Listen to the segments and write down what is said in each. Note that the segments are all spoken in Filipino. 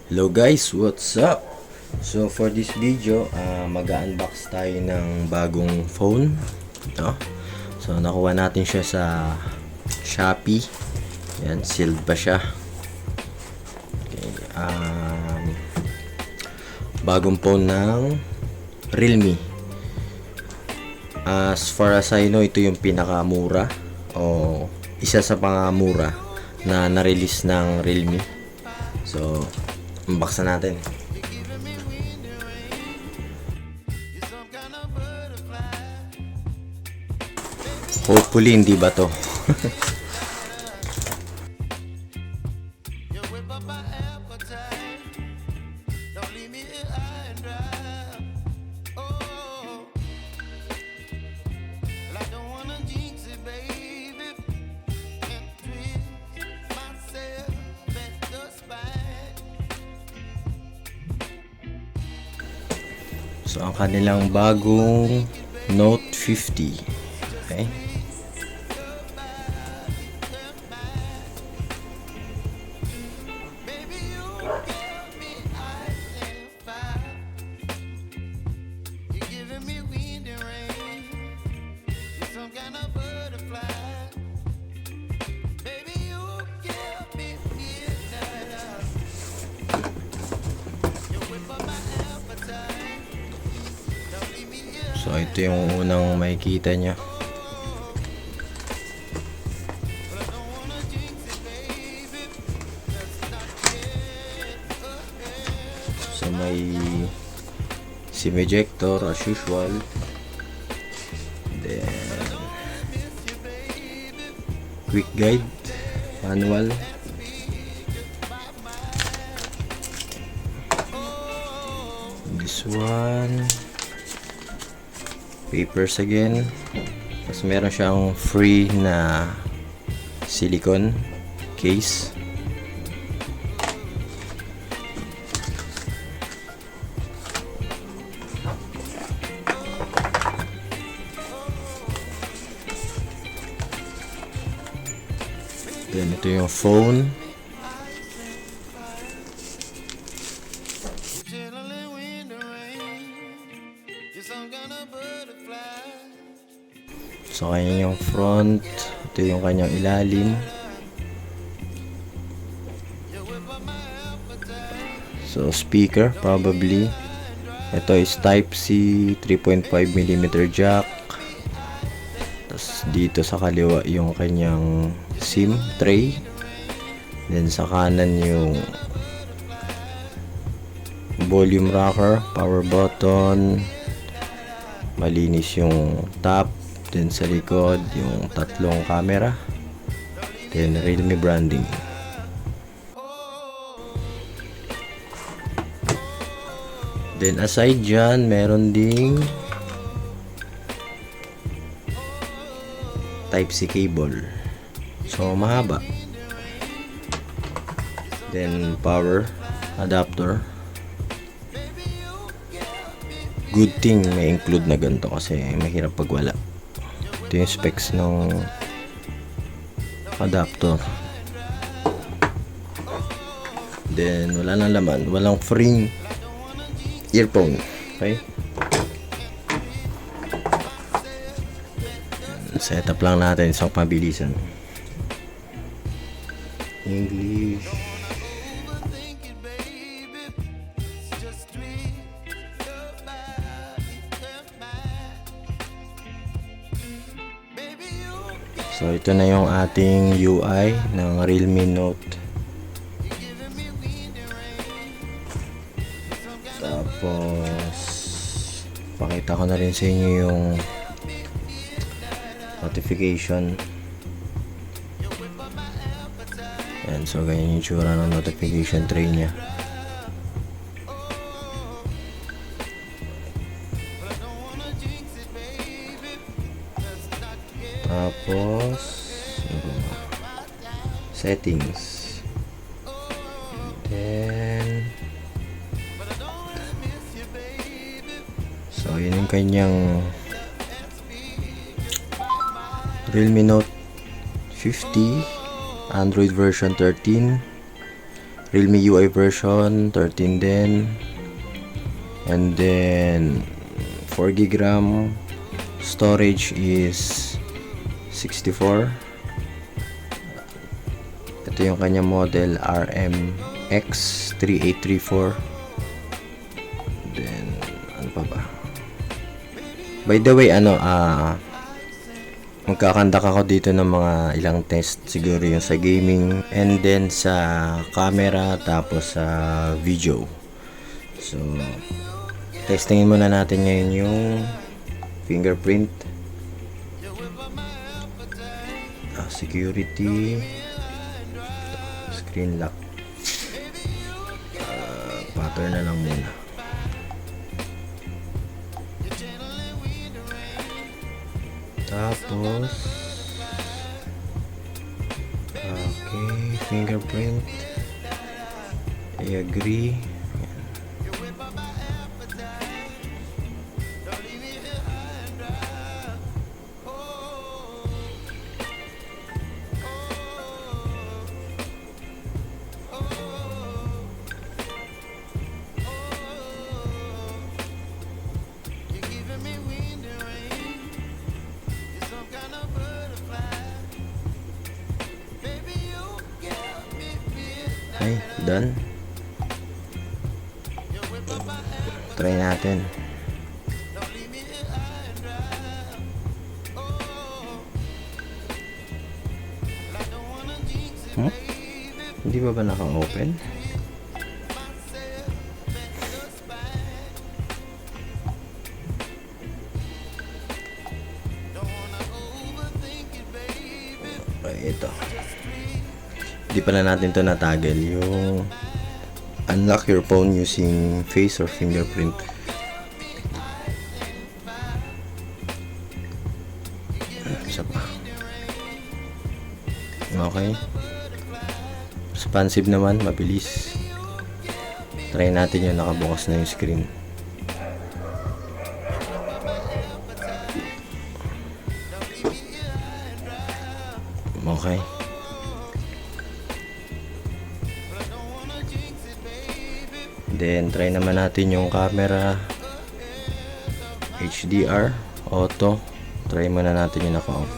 Hello guys, what's up? So for this video, mag-unbox tayo ng bagong phone, no? So nakuha natin siya sa Shopee. Yan, sealed pa siya. Okay, bagong phone ng Realme. As far as I know, ito yung pinakamura o isa sa pangamura na na-release ng Realme. So unbox na natin. Hopefully hindi ba to? So ang kanilang bagong Note 50. Okay. So ito yung unang makikita niya. So may SIM ejector as usual. Then quick guide, manual. This one, papers again. Tapos meron siyang free na silicone case. Then ito yung phone. So kanya yung front, ito yung kanyang ilalim. So speaker probably. Ito is type C, 3.5mm jack. Tapos dito sa kaliwa yung kanyang SIM tray. Then sa kanan yung volume rocker, power button. Malinis yung top. Then sa likod yung tatlong camera. Then Realme branding. Then aside dyan, meron ding type C cable. So mahaba. Then power adapter. Good thing may include na ganito kasi mahirap pag wala. Ito yung specs ng adapter. Then wala nang laman, walang free earphone. Okay, setup lang natin isang pabilisan. English. So ito na yung ating UI ng Realme Note. Tapos pakita ko na rin sa inyo yung notification. Yan, so ganyan yung tsura ng notification tray niya. Tapos settings. Then so yun yung kanyang Realme Note 50 Android version 13. Realme UI version 13 din. And then 4GB RAM. Storage is 64. Ito yung kanya model, RMX 3834. Then ano pa ba? By the way, magkakandak ako dito ng mga ilang test, siguro yung sa gaming and then sa camera, tapos sa video. So testingin muna natin ngayon yung fingerprint, security, screen lock, pattern na lang muna. Tapos okay, fingerprint, I agree. Okay, done. Try natin. Hindi ba naka-open? Okay, ito. Hindi pala natin to natagel, yung unlock your phone using face or fingerprint. Isa pa. Okay, responsive naman, mabilis. Try natin yung nakabukas na yung screen. Okay. Then try naman natin yung camera, HDR, auto. Try muna natin yung naka-off.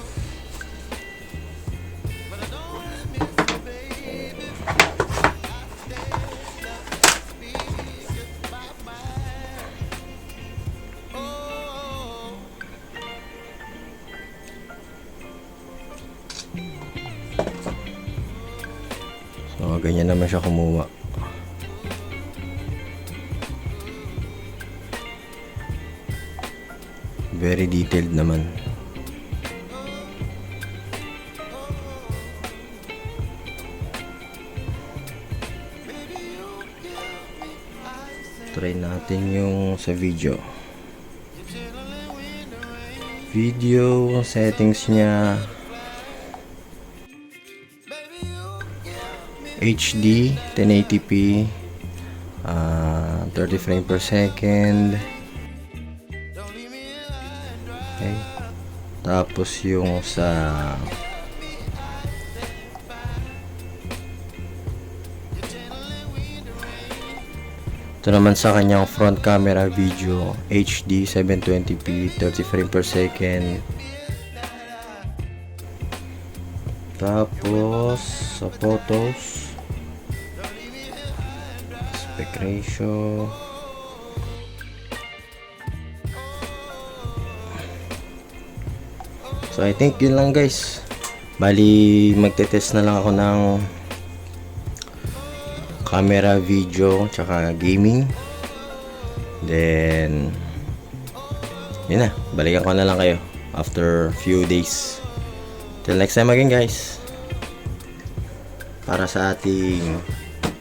So ganyan naman siya kumuha. Very detailed naman. Try natin yung sa video. Video settings niya HD 1080p, 30 frames per second. Okay. Tapos yung sa ito naman sa kanyang front camera video, HD 720p, 30 frames per second. Tapos sa photos, aspect ratio, so I think yun lang guys. Bali magte-test na lang ako ng camera, video, tsaka gaming. Then yun na, balikan ko na lang kayo after few days. Till next time again guys, para sa ating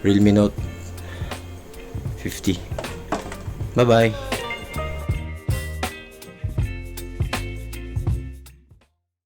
Realme Note 50. Bye bye.